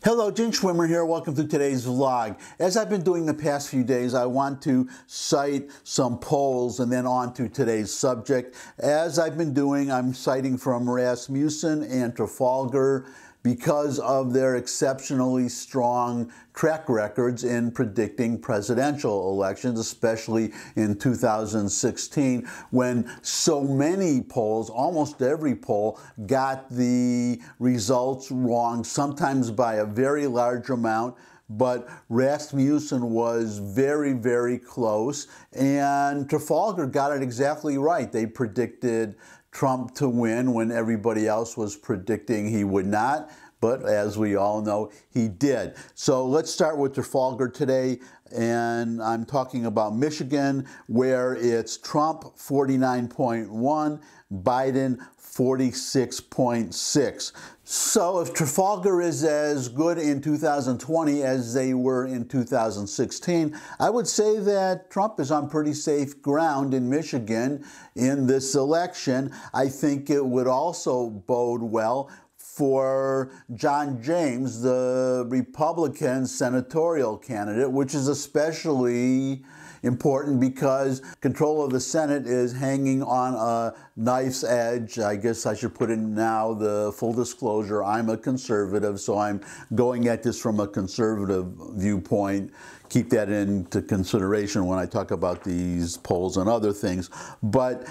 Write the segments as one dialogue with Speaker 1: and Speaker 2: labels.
Speaker 1: Hello, Gin Schwimmer here. Welcome to today's vlog. As I've been doing the past few days, I want to cite some polls and then on to today's subject. As I've been doing, I'm citing from Rasmussen and Trafalgar because of their exceptionally strong track records in predicting presidential elections, especially in 2016, when so many polls, almost every poll, got the results wrong, sometimes by a very large amount. But Rasmussen was very, very close, and Trafalgar got it exactly right. They predicted Trump to win when everybody else was predicting he would not. But as we all know, he did. So let's start with Trafalgar today, and I'm talking about Michigan, where it's Trump 49.1, Biden 46.6. So if Trafalgar is as good in 2020 as they were in 2016, I would say that Trump is on pretty safe ground in Michigan in this election. I think it would also bode well for John James, the Republican senatorial candidate, which is especially important because control of the Senate is hanging on a knife's edge. I guess I should put in now the full disclosure. I'm a conservative, so I'm going at this from a conservative viewpoint. Keep that into consideration when I talk about these polls and other things. But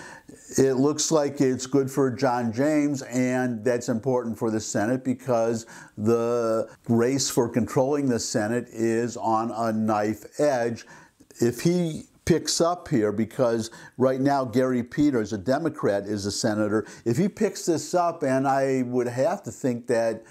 Speaker 1: it looks like it's good for John James, and that's important for the Senate because the race for controlling the Senate is on a knife edge. If he picks up here, because right now Gary Peters, a Democrat, is a senator, if he picks this up, and I would have to think that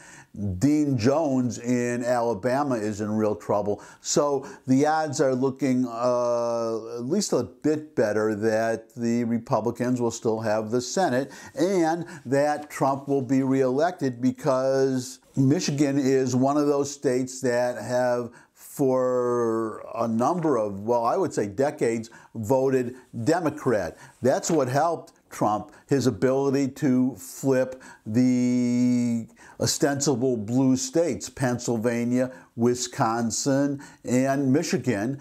Speaker 1: Dean Jones in Alabama is in real trouble. So the odds are looking at least a bit better that the Republicans will still have the Senate and that Trump will be reelected, because Michigan is one of those states that have for a number of, well, I would say decades, voted Democrat. That's what helped Trump, his ability to flip the ostensible blue states, Pennsylvania, Wisconsin, and Michigan.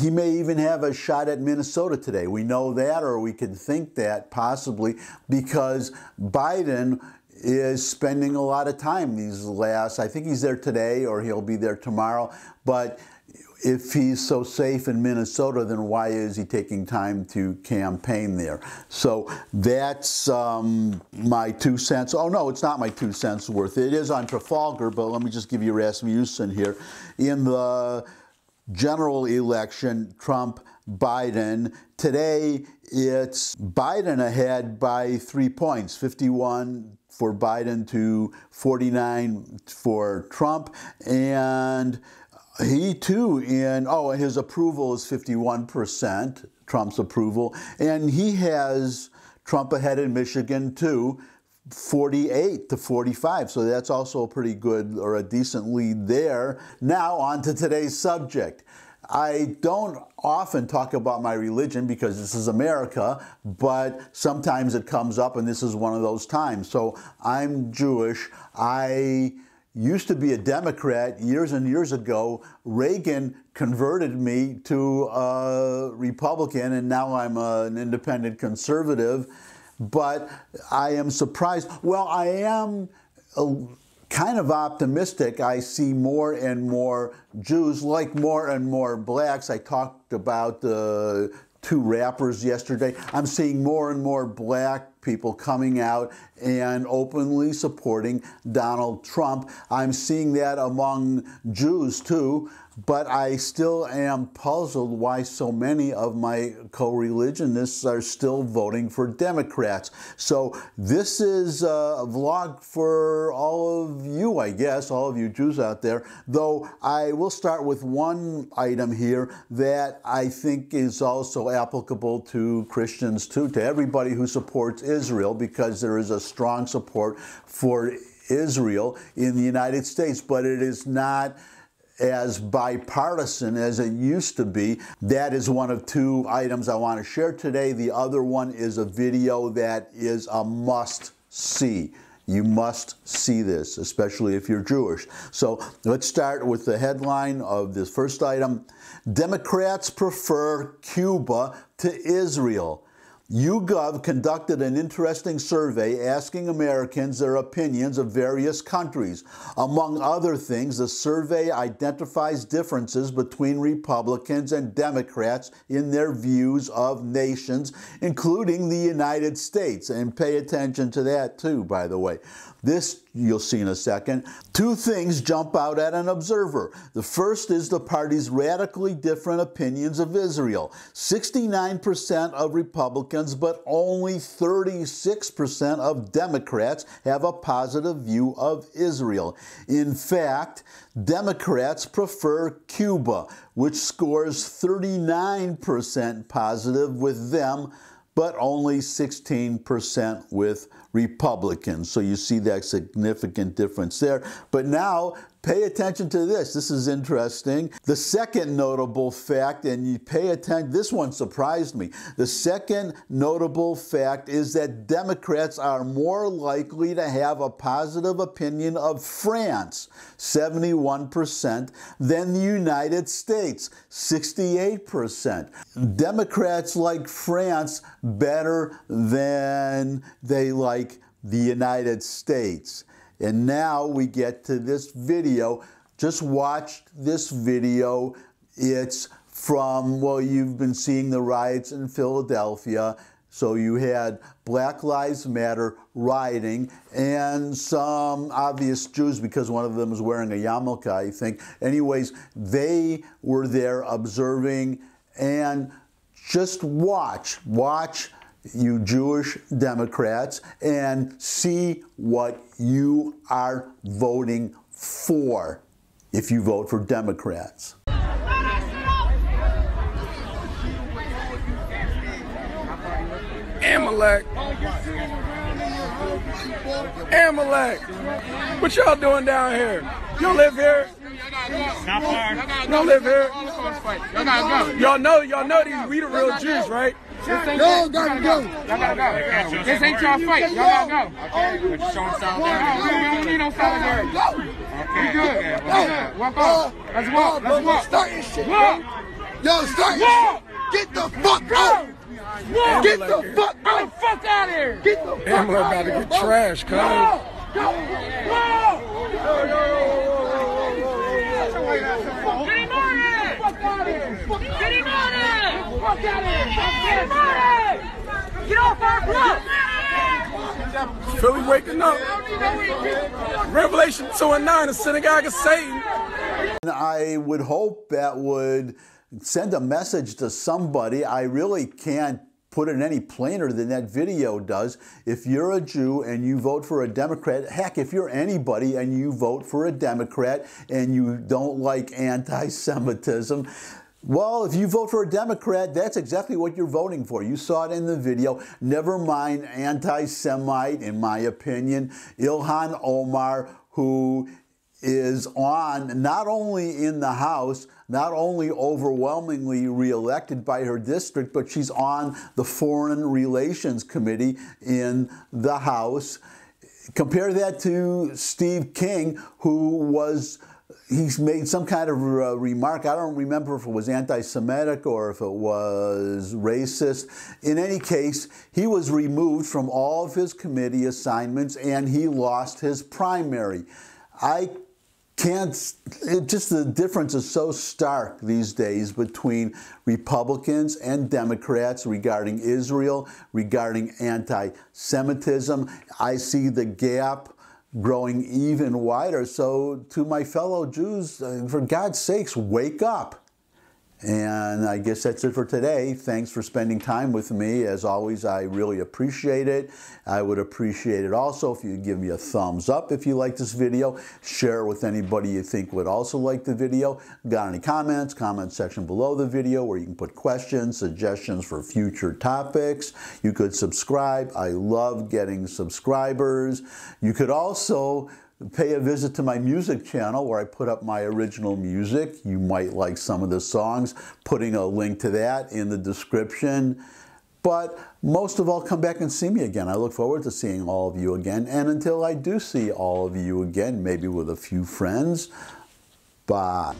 Speaker 1: He may even have a shot at Minnesota today. We know that, or we can think that possibly, because Biden is spending a lot of time these last, I think he's there today or he'll be there tomorrow, but if he's so safe in Minnesota, then why is he taking time to campaign there? So that's my 2 cents. Oh no, it's not my 2 cents worth. It is on Trafalgar, but let me just give you Rasmussen here. In the general election, Trump, Biden, today it's Biden ahead by 3 points, 51 for Biden to 49 for Trump, and he too his approval is 51%, Trump's approval, and he has Trump ahead in Michigan too, 48 to 45, so that's also a pretty good or a decent lead there. Now on to today's subject. I don't often talk about my religion because this is America, but sometimes it comes up, and this is one of those times. So I'm Jewish. I used to be a Democrat years and years ago. Reagan converted me to a Republican, and now I'm an independent conservative. But I am surprised. Well, I am kind of optimistic. I see more and more Jews, like more and more blacks. I talked about the 2 rappers yesterday. I'm seeing more and more black people coming out and openly supporting Donald Trump. I'm seeing that among Jews too, but I still am puzzled why so many of my co-religionists are still voting for Democrats. So this is a vlog for all of you, I guess, all of you Jews out there, though I will start with one item here that I think is also applicable to Christians too, to everybody who supports Israel, because there is a strong support for Israel in the United States, but it is not as bipartisan as it used to be. That is one of 2 items I want to share today. The other one is a video that is a must see. You must see this, especially if you're Jewish. So let's start with the headline of this first item. Democrats prefer Cuba to Israel. YouGov conducted an interesting survey asking Americans their opinions of various countries. Among other things, the survey identifies differences between Republicans and Democrats in their views of nations, including the United States. And pay attention to that too, by the way. This you'll see in a second. Two things jump out at an observer. The first is the party's radically different opinions of Israel. 69% of Republicans, but only 36% of Democrats have a positive view of Israel. In fact, Democrats prefer Cuba, which scores 39% positive with them, but only 16% with Republicans. So you see that significant difference there. But now, pay attention to this. This is interesting. The second notable fact, and you pay attention, this one surprised me. The second notable fact is that Democrats are more likely to have a positive opinion of France, 71%, than the United States, 68%. Democrats like France better than they like the United States. And now we get to this video. Just watch this video. It's from, well, you've been seeing the riots in Philadelphia. So you had Black Lives Matter rioting and some obvious Jews, because one of them was wearing a yarmulke, I think. Anyways, they were there observing, and just watch you Jewish Democrats, and see what you are voting for if you vote for Democrats.
Speaker 2: Amalek. Amalek. What y'all doing down here? You don't live here?
Speaker 3: Not far.
Speaker 2: You don't live here?
Speaker 3: Y'all gotta go.
Speaker 2: Y'all know these, we the real Jews, right?
Speaker 3: Y'all gotta go. Y'all gotta go. This ain't y'all fight. Y'all gotta go. Okay. We're just showing solidarity. We don't need no solidarity. Okay. We good. Walk off. Let's walk. Let's walk.
Speaker 4: Start your shit.
Speaker 3: Walk.
Speaker 4: Yo, start your shit. Get the fuck out.
Speaker 3: Walk.
Speaker 4: Get the fuck out.
Speaker 3: Get the fuck out of here.
Speaker 4: Get the fuck out.
Speaker 2: Amalek about to get trashed, cuz.
Speaker 3: Walk. Get him on it. Fuck out of here. Get him on it. Fuck out of here. Get him on it. Get off our block.
Speaker 2: Philly waking up. Revelation 2:9, the synagogue of Satan.
Speaker 1: I would hope that would send a message to somebody. I really can't put it any plainer than that video does. If you're a Jew and you vote for a Democrat, heck, if you're anybody and you vote for a Democrat and you don't like anti-Semitism, well, if you vote for a Democrat, that's exactly what you're voting for. You saw it in the video. Never mind anti-Semite, in my opinion, Ilhan Omar, who is on, not only in the House, not only overwhelmingly reelected by her district, but she's on the Foreign Relations Committee in the House. Compare that to Steve King, who was, he's made some kind of remark. I don't remember if it was anti-Semitic or if it was racist. In any case, he was removed from all of his committee assignments and he lost his primary. I can't, just the difference is so stark these days between Republicans and Democrats regarding Israel, regarding anti-Semitism. I see the gap growing even wider. So to my fellow Jews, for God's sakes, wake up. And I guess that's it for today. Thanks for spending time with me. As always, I really appreciate it. I would appreciate it also if you give me a thumbs up if you like this video. Share it with anybody you think would also like the video. Got any comments? Comment section below the video where you can put questions, suggestions for future topics. You could subscribe. I love getting subscribers. You could also pay a visit to my music channel where I put up my original music. You might like some of the songs. Putting a link to that in the description. But most of all, come back and see me again. I look forward to seeing all of you again. And until I do see all of you again, maybe with a few friends, bye.